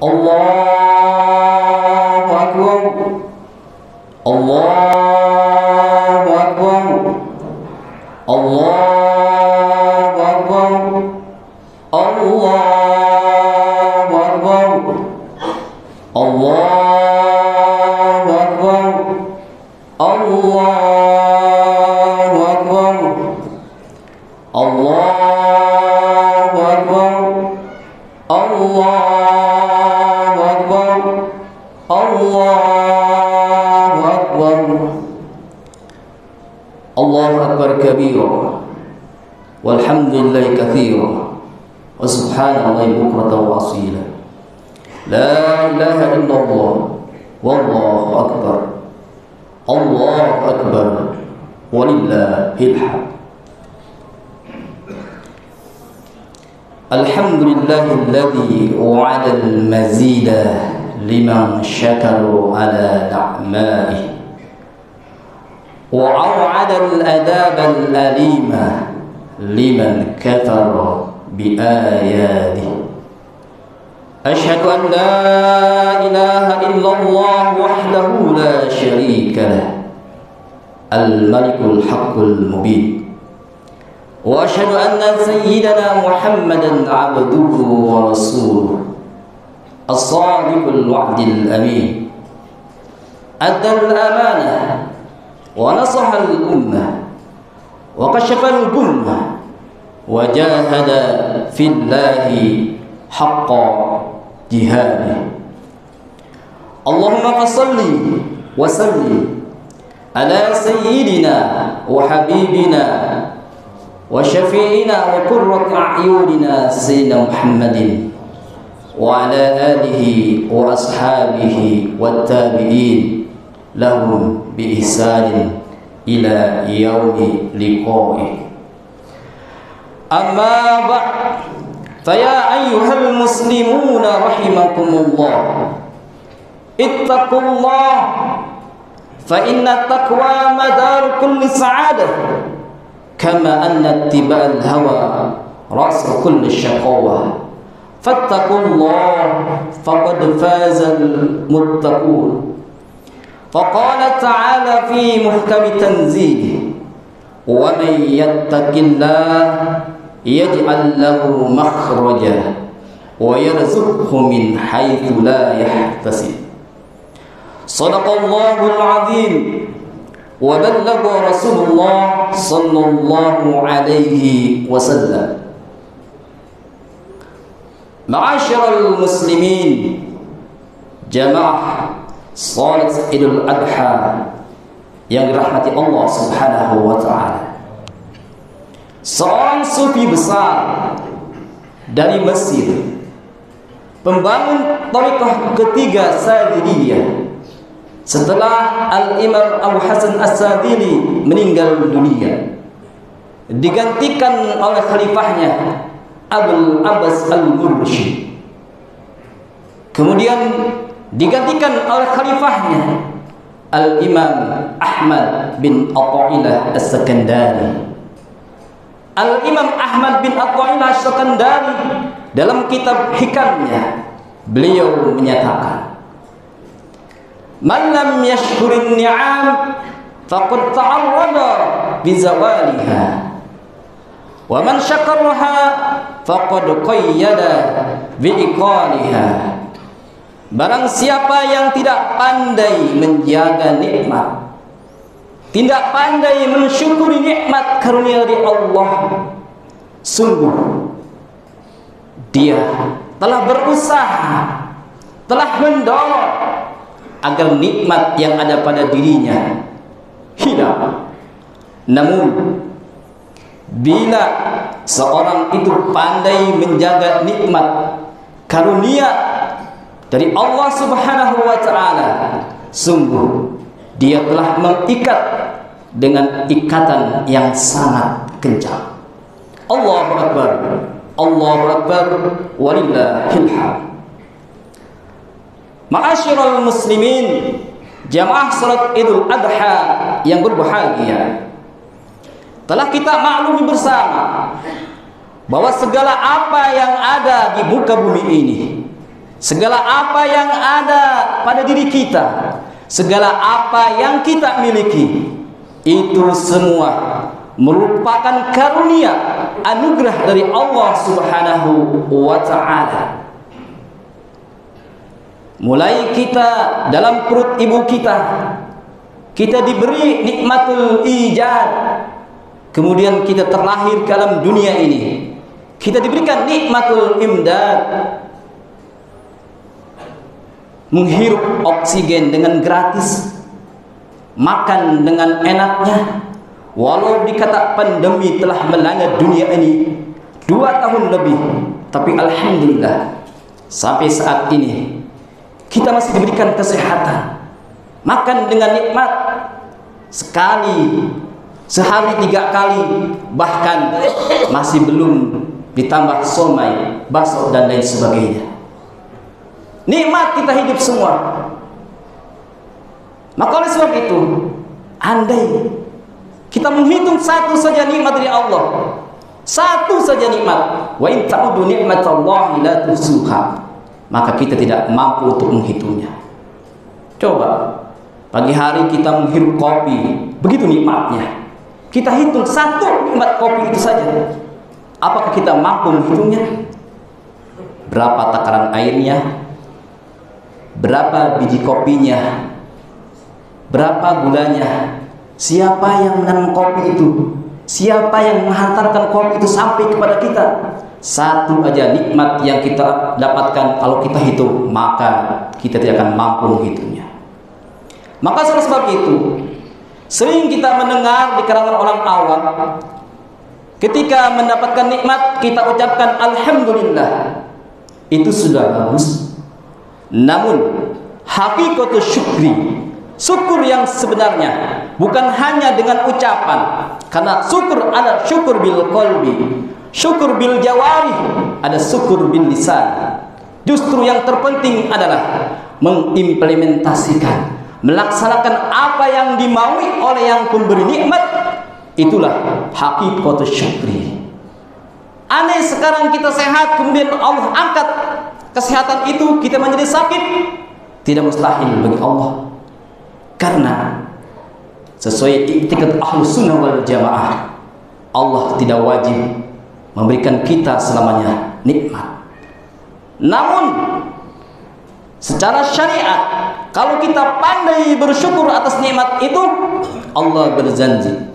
Allahu Akbar. Allahu Akbar. Allahu Akbar. Allahu Akbar. Allahu Akbar. Allahu Akbar. Allahu Akbar. Allahu Akbar. Allahu Akbar. Allahu Akbar kabira, walhamdulillahi katsira, wa subhanallahi bukratan wa asila. La ilaha illallah, wallahu akbar. Allahu akbar, walillahil hamd. Alhamdulillahilladzi wa'ada al-mazida liman syakara ala ni'maihi wa aw'ada al-adaba al-alima liman kafara bi ayatihi. Asyhadu an la ilaha illallah wahdahu la syarika lah, al-malikul haqqul mubin. Wa asyhadu anna sayyidana Muhammadan abduhu wa rasuluh, as-sadiqul wa'dil amin, addal amanah wa nasaha al-ummah wa kashafa al-gummah wa jahada fillahi haqqa jihadih. Allahumma salli wa sallim ala sayyidina wa habibina wa syafi'ina wa qurrati a'yunina sayyidina Muhammadin wa ala alihi wa ashabihi wat tabi'in lahum bi ihsanin ila yaumi liqa'i. Amma ba'd, faya ayyuhal muslimuna rahimakumullah, ittaqullah fa inna taqwa madar kulli sa'adah, kama anna ittiba'al hawa ra's kulli syaqawah. Fattaqullah faqad fazal muttaqun. Faqala ta'ala fi muhkami tanzilih, wa man yattaqillah yaj'al lahu makhraja wa yarzuqhu min haitsu la yahtasib. Shadaqallahul azim wa ballagha Rasulullah sallallahu alaihi wasallam. Ma'asyiral muslimin, jamaah salat Idul Adha yang dirahmati Allah Subhanahu wa taala. Seorang sufi besar dari Mesir, pembangun thariqah ketiga Sadiliyah setelah Al-Imam Abu Hasan As-Sadili meninggal dunia, digantikan oleh khalifahnya Abul Abbas Al-Mursyid. Kemudian digantikan oleh khalifahnya Al-Imam Ahmad bin Atha'illah As-Sakandari. Al-Imam Ahmad bin Atha'illah As-Sakandari dalam kitab hikamnya, beliau menyatakan, man lam yashkurin ni'am faqad ta'arrada bizawaliha, wa man syakaraha faqad qayyada biiqaliha. Barang siapa yang tidak pandai menjaga nikmat, tidak pandai mensyukuri nikmat karunia dari Allah, sungguh dia telah berusaha, telah mendorong agar nikmat yang ada pada dirinya hilang. Namun bila seorang itu pandai menjaga nikmat karunia dari Allah Subhanahu wa taala, sungguh dia telah mengikat dengan ikatan yang sangat kencang. Allahu akbar, Allahu akbar, walillahil hamd. Ma'asyiral muslimin, jamaah salat Idul Adha yang berbahagia, telah kita maklumi bersama bahwa segala apa yang ada di muka bumi ini, segala apa yang ada pada diri kita, segala apa yang kita miliki, itu semua merupakan karunia, anugerah dari Allah Subhanahu wa ta'ala. Mulai kita dalam perut ibu kita diberi nikmatul ijad, kemudian kita terlahir ke dalam dunia ini, kita diberikan nikmatul imdad, menghirup oksigen dengan gratis, makan dengan enaknya, walau dikata pandemi telah melanda dunia ini 2 tahun lebih, tapi alhamdulillah sampai saat ini kita masih diberikan kesehatan, makan dengan nikmat, sekali sehari 3 kali, bahkan masih belum ditambah somai, bakso dan lain sebagainya. Nikmat kita hidup semua. Maka oleh sebab itu, andai kita menghitung satu saja nikmat dari Allah, satu saja nikmat, wa in ta'udu ni'matallahi la tuhsuha, maka kita tidak mampu untuk menghitungnya. Coba pagi hari kita menghirup kopi, begitu nikmatnya. Kita hitung satu nikmat kopi itu saja, apakah kita mampu menghitungnya? Berapa takaran airnya? Berapa biji kopinya? Berapa gulanya? Siapa yang menanam kopi itu? Siapa yang menghantarkan kopi itu sampai kepada kita? Satu aja nikmat yang kita dapatkan, kalau kita hitung, maka kita tidak akan mampu menghitungnya. Maka oleh sebab itu, sering kita mendengar di kalangan orang awam, ketika mendapatkan nikmat kita ucapkan alhamdulillah, itu sudah bagus. Namun hakikatul syukri, syukur yang sebenarnya bukan hanya dengan ucapan, karena syukur ada syukur bil qalbi, syukur bil jawarih, ada syukur bil lisan. Justru yang terpenting adalah mengimplementasikan, melaksanakan apa yang dimaui oleh yang pemberi nikmat. Itulah hakikatul syukri. Aneh sekarang kita sehat, kemudian Allah angkat kesehatan itu, kita menjadi sakit, tidak mustahil bagi Allah, karena sesuai i'tiqad Ahlus Sunnah wal Jamaah, Allah tidak wajib memberikan kita selamanya nikmat. Namun secara syariat, kalau kita pandai bersyukur atas nikmat itu, Allah berjanji,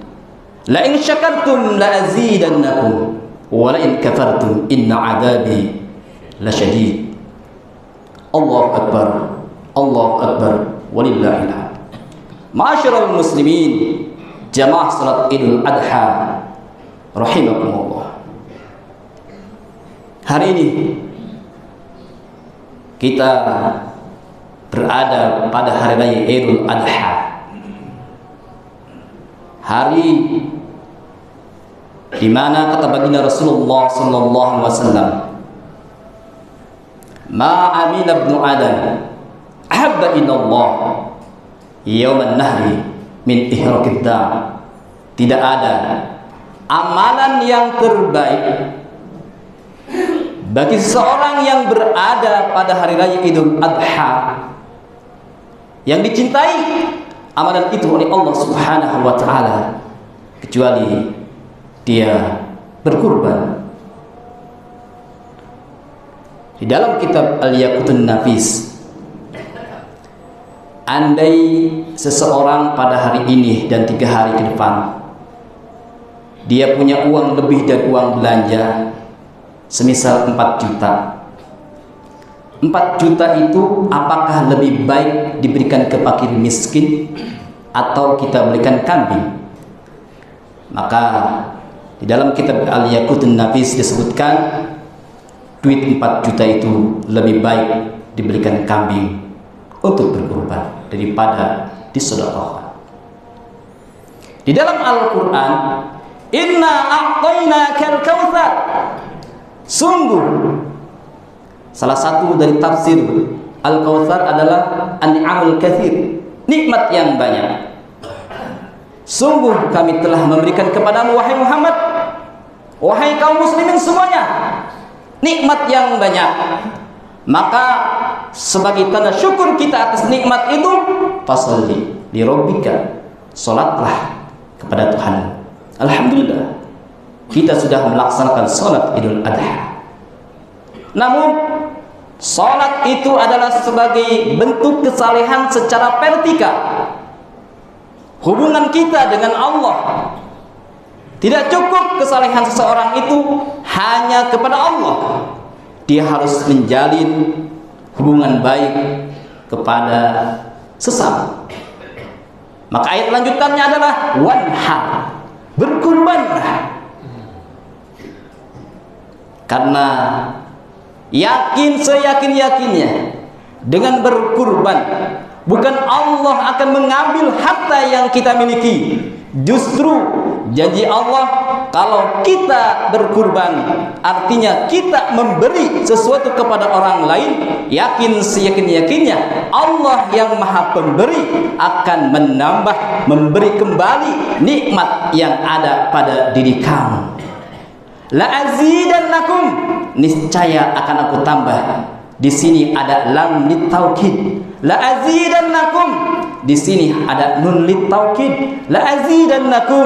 la in syakartum la azidannakum wa la in kafartum inna adabi lasyadid. Allahu Akbar, Allahu Akbar, walillahil hamd. Ma'asyiral muslimin, jamaah salat Idul Adha rahimakumullah. Hari ini kita berada pada hari raya Idul Adha, hari di mana kata baginda Rasulullah sallallahu alaihi wasallam, ma amila ibnu adam ahabba ilallah yauman nahri min ihraqid dam. Tidak ada amalan yang terbaik bagi seseorang yang berada pada hari raya Idul Adha yang dicintai amalan itu oleh Allah Subhanahu wa ta'ala, kecuali dia berkurban. Di dalam kitab Al-Yaqutun Nafis, andai seseorang pada hari ini dan 3 hari ke depan dia punya uang lebih dari uang belanja, semisal 4 juta. 4 juta itu apakah lebih baik diberikan ke fakir miskin atau kita berikan kambing? Maka di dalam kitab Al-Yaqutun Nafis disebutkan duit 4 juta itu lebih baik diberikan kambing untuk berkurban daripada disedekahkan. Di dalam Al-Qur'an, inna a'tainakal kautsar, sungguh salah satu dari tafsir Al-Kautsar adalah an-ni'amul katsir, nikmat yang banyak. Sungguh kami telah memberikan kepadamu wahai Muhammad, wahai kaum muslimin semuanya, nikmat yang banyak. Maka sebagai tanda syukur kita atas nikmat itu, fasholli li rabbika, salatlah kepada Tuhan. Alhamdulillah, kita sudah melaksanakan salat Idul Adha. Namun salat itu adalah sebagai bentuk kesalehan secara vertikal. Hubungan kita dengan Allah. Tidak cukup kesalehan seseorang itu hanya kepada Allah. Dia harus menjalin hubungan baik kepada sesama. Maka ayat lanjutannya adalah wanhar, berkurbanlah. Karena yakin seyakin-yakinnya dengan berkurban, bukan Allah akan mengambil harta yang kita miliki. Justru janji Allah, kalau kita berkurban artinya kita memberi sesuatu kepada orang lain. Yakin seyakin-yakinnya Allah yang maha pemberi akan menambah, memberi kembali nikmat yang ada pada diri kamu. La azidannakum, niscaya akan aku tambah. Di sini ada lam litaukid. La azidannakum, di sini ada nun litaukid. La azidannakum,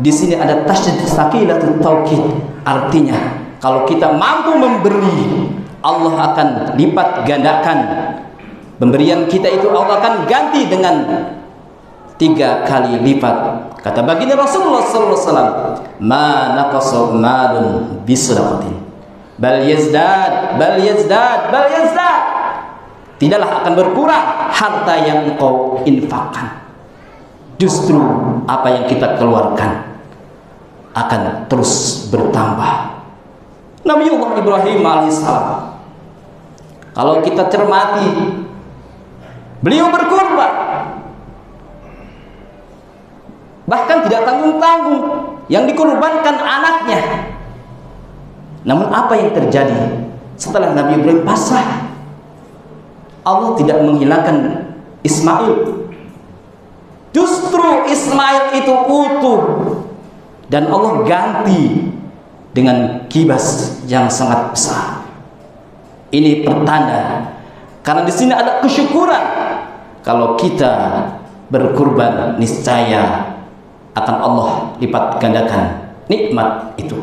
di sini ada tasydid saqilatut taukid. Artinya kalau kita mampu memberi, Allah akan lipat gandakan pemberian kita itu. Allah akan ganti dengan 3 kali lipat. Kata baginda Rasulullah sallallahu alaihi wasallam, "Ma naqasa malun bi sadaqatin, bal yazdad, bal yazdad, bal yazdad." Tidaklah akan berkurang harta yang engkau infakkan. Justru apa yang kita keluarkan akan terus bertambah. Nabiullah Ibrahim alaihissalam, kalau kita cermati, beliau berkurban, bahkan tidak tanggung-tanggung, yang dikorbankan anaknya. Namun apa yang terjadi setelah Nabi Ibrahim pasrah? Allah tidak menghilangkan Ismail. Justru Ismail itu utuh, dan Allah ganti dengan kibas yang sangat besar. Ini pertanda, karena di sini ada kesyukuran. Kalau kita berkurban, niscaya akan Allah lipat gandakan nikmat itu.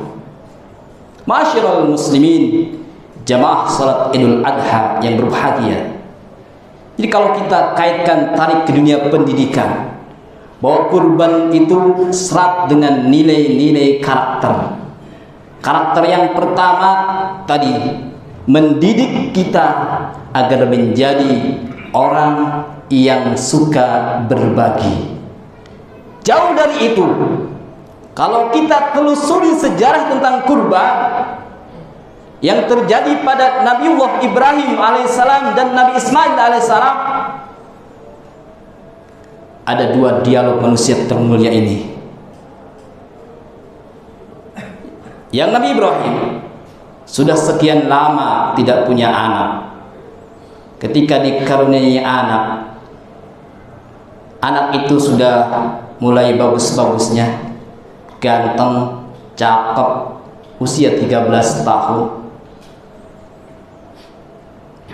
Ma'asyiral muslimin, jamaah salat Idul Adha yang berbahagia. Jadi kalau kita kaitkan, tarik ke dunia pendidikan, bahwa kurban itu serat dengan nilai-nilai karakter. Karakter yang pertama tadi, mendidik kita agar menjadi orang yang suka berbagi. Jauh dari itu, kalau kita telusuri sejarah tentang kurban yang terjadi pada Nabiullah Ibrahim alaihissalam dan Nabi Ismail alaihissalam, ada 2 dialog manusia termulia ini. Yang Nabi Ibrahim sudah sekian lama tidak punya anak. Ketika dikaruniai anak itu sudah mulai bagus-bagusnya, ganteng, cakep, usia 13 tahun.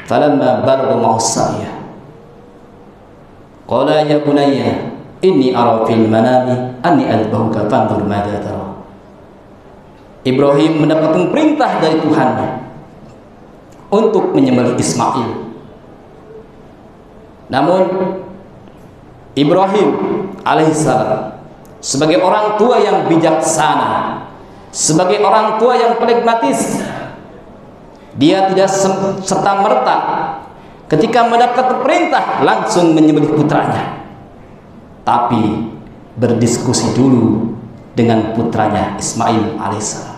Falamma balagha ma'as-sa'ya qala ya bunayya inni ara fil manami anni adbahuka fanzur madza tara. Ibrahim mendapatkan perintah dari Tuhan untuk menyembelih Ismail. Namun Ibrahim alaihissalam sebagai orang tua yang bijaksana, sebagai orang tua yang pragmatis, dia tidak serta-merta ketika mendapat perintah langsung menyembelih putranya, tapi berdiskusi dulu dengan putranya Ismail alaihissalam.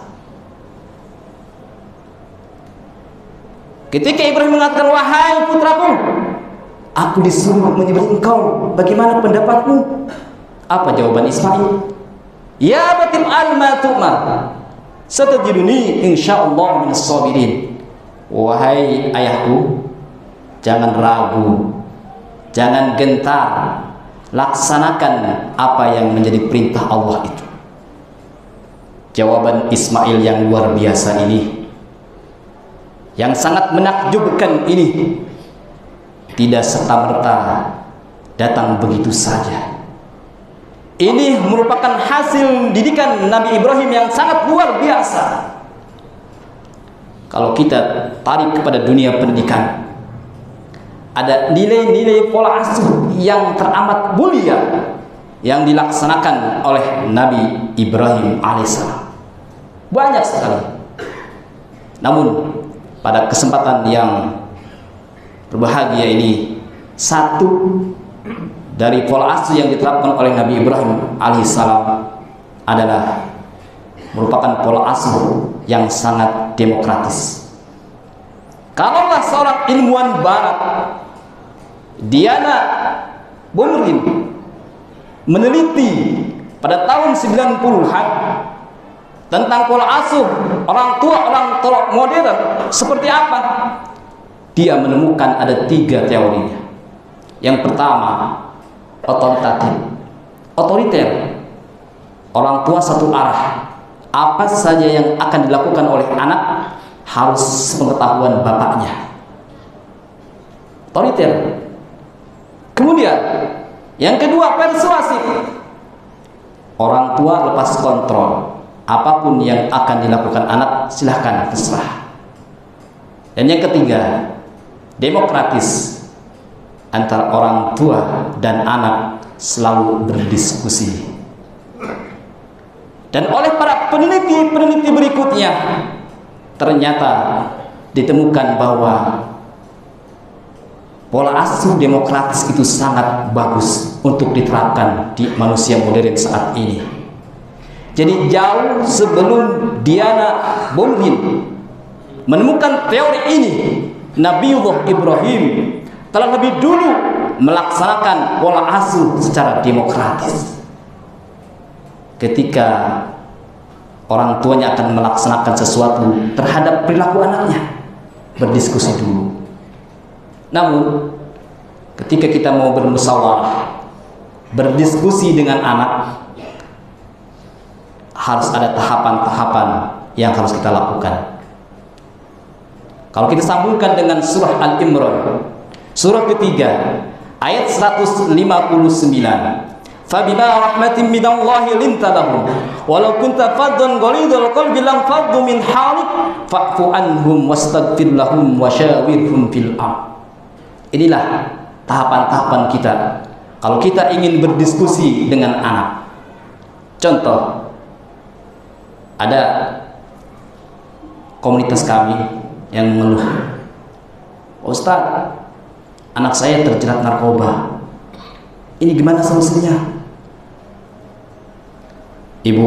Ketika Ibrahim mengatakan, "Wahai putraku, aku disuruh menyembelih engkau, bagaimana pendapatmu?" Apa jawaban Ismail? "Ya batil alma tu'mar, satajiduni insyaallah minas sabirin." Wahai ayahku, jangan ragu, jangan gentar, laksanakan apa yang menjadi perintah Allah itu. Jawaban Ismail yang luar biasa ini yang sangat menakjubkan ini tidak serta-merta datang begitu saja. Ini merupakan hasil didikan Nabi Ibrahim yang sangat luar biasa. Kalau kita tarik kepada dunia pendidikan, ada nilai-nilai pola asuh yang teramat mulia yang dilaksanakan oleh Nabi Ibrahim alaihissalam. Banyak sekali. Namun pada kesempatan yang berbahagia ini, satu dari pola asuh yang diterapkan oleh Nabi Ibrahim alaihissalam adalah merupakan pola asuh yang sangat demokratis. Kalaulah seorang ilmuwan barat, Diana Bomrin, meneliti pada tahun 90-an tentang pola asuh orang tua modern seperti apa, dia menemukan ada 3 teorinya. Yang pertama, otoriter, orang tua satu arah, apa saja yang akan dilakukan oleh anak harus sepengetahuan bapaknya. Otoriter. Kemudian yang kedua, persuasif, orang tua lepas kontrol, apapun yang akan dilakukan anak silahkan terserah. Dan yang ketiga, demokratis, antara orang tua dan anak selalu berdiskusi. Dan oleh para peneliti berikutnya ternyata ditemukan bahwa pola asuh demokratis itu sangat bagus untuk diterapkan di manusia modern saat ini. Jadi jauh sebelum Diana Bomrin menemukan teori ini, Nabiullah Ibrahim telah lebih dulu melaksanakan pola asuh secara demokratis. Ketika orang tuanya akan melaksanakan sesuatu terhadap perilaku anaknya, berdiskusi dulu. Namun ketika kita mau bermusyawarah, berdiskusi dengan anak, harus ada tahapan-tahapan yang harus kita lakukan. Kalau kita sambungkan dengan surah Al-Imran, surah ketiga, ayat 159, فَبِمَا رَحْمَةٍ مِّنَ اللَّهِ لِنْتَ لَهُمْ وَلَوْ كُنْتَ فَظًّا غَلِيظَ الْقَلْبِ لَانفَضُّوا مِنْ حَوْلِكَ فَاعْفُ عَنْهُمْ وَاسْتَغْفِرْ لَهُمْ وَشَاوِرْهُمْ فِي الْأَمْرِ. Inilah tahapan-tahapan kita kalau kita ingin berdiskusi dengan anak. Contoh, ada komunitas kami yang mengeluh, Ustaz, anak saya terjerat narkoba, ini gimana solusinya? Ibu,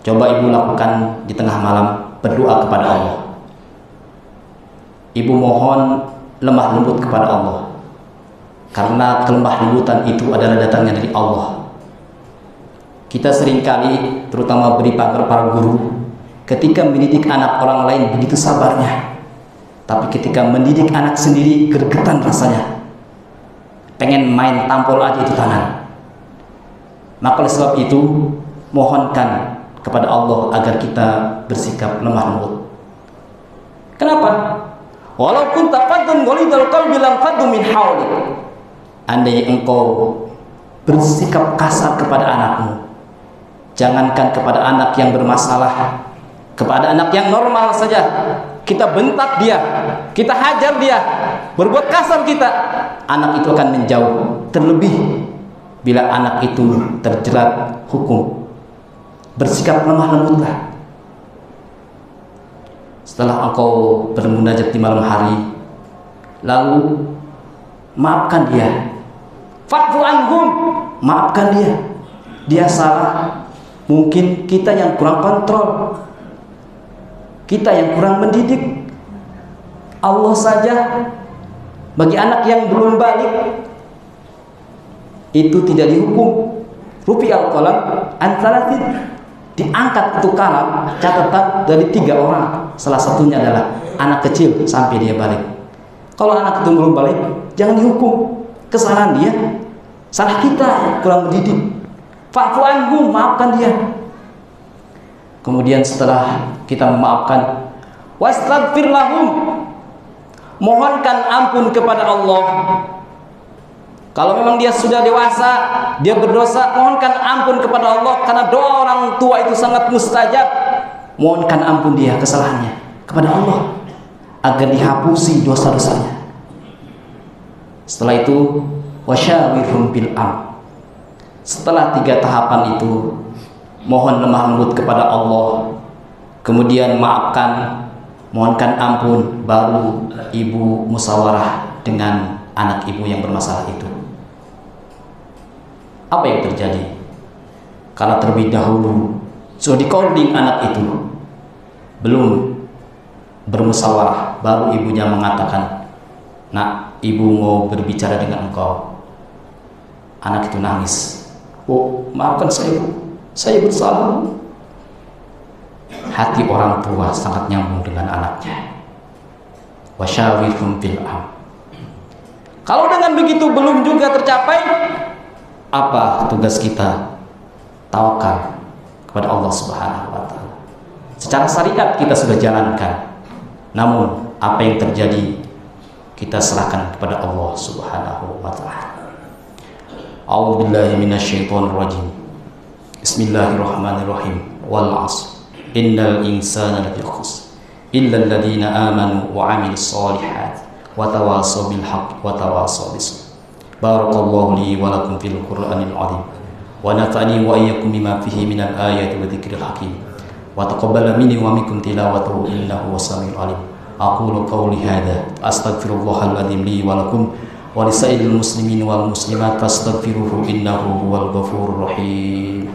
coba ibu lakukan di tengah malam, berdoa kepada Allah. Ibu mohon lemah lembut kepada Allah, karena kelemah lembutan itu adalah datangnya dari Allah. Kita seringkali, terutama beri para guru, ketika mendidik anak orang lain begitu sabarnya, tapi ketika mendidik anak sendiri gregetan rasanya, pengen main tampol aja itu tangan. Maka oleh sebab itu, mohonkan kepada Allah agar kita bersikap lemah lembut. Kenapa? Walau kunta faddan ghalidhal qalbi lanfaddu min hawlik. Andai engkau bersikap kasar kepada anakmu, jangankan kepada anak yang bermasalah, kepada anak yang normal saja, kita bentak dia, kita hajar dia, berbuat kasar kita, anak itu akan menjauh. Terlebih bila anak itu terjerat hukum, bersikap lemah lembutlah. Setelah engkau bermunajat di malam hari, lalu maafkan dia. Fa'fu anhum, maafkan dia. Dia salah. Mungkin kita yang kurang kontrol, kita yang kurang mendidik. Allah saja bagi anak yang belum balik itu tidak dihukum. Rufi'al qalam an thalathin, diangkat itu kalam, catatan dari 3 orang. Salah satunya adalah anak kecil sampai dia balik. Kalau anak itu belum balik, jangan dihukum. Kesalahan dia, salah kita kurang mendidik. Fa'fu anhum, maafkan dia. Kemudian setelah kita memaafkan, wastaghfir lahum, mohonkan ampun kepada Allah. Kalau memang dia sudah dewasa, dia berdosa, mohonkan ampun kepada Allah, karena doa orang tua itu sangat mustajab. Mohonkan ampun dia kesalahannya kepada Allah agar dihapusi dosa-dosanya. Setelah itu wasyawirhum bil amr. Setelah 3 tahapan itu, mohon lemah lembut kepada Allah, kemudian maafkan, mohonkan ampun, baru ibu musyawarah dengan anak ibu yang bermasalah itu. Apa yang terjadi? Karena terlebih dahulu sudah di-coding anak itu, belum bermusyawarah, baru ibunya mengatakan, "Nak, ibu mau berbicara dengan engkau." Anak itu nangis. "Oh, maafkan saya, Bu. Saya bersalah, Bu." Hati orang tua sangat nyambung dengan anaknya. Wasyawirhum fil amr. Kalau dengan begitu belum juga tercapai, apa tugas kita? Tawakal kepada Allah Subhanahu wa taala. Secara syariat kita sudah jalankan. Namun apa yang terjadi kita serahkan kepada Allah Subhanahu wa taala. A'udzubillahi minasyaitonir rajim. Bismillahirrahmanirrahim. Wal 'ashr. Innal insana lafi khusr illa alladziina aamanu wa 'amilus shalihaati wa tawassaw bil haqqi wa tawassaw bis sabr. Barakallahu li wa lakum fil Qur'anil 'azim wa nafa'ani wa iyyakum bima fihi minal ayati wa dzikril hakim wa taqabbala minni wa minkum tilawatahu innahu was-sami'ul 'alim. Aqulu qawli hadza astaghfirullahal 'azim li wa lakum wa lisairil muslimin wal muslimat fastaghfiruhu innahu huwal ghafurur rahim.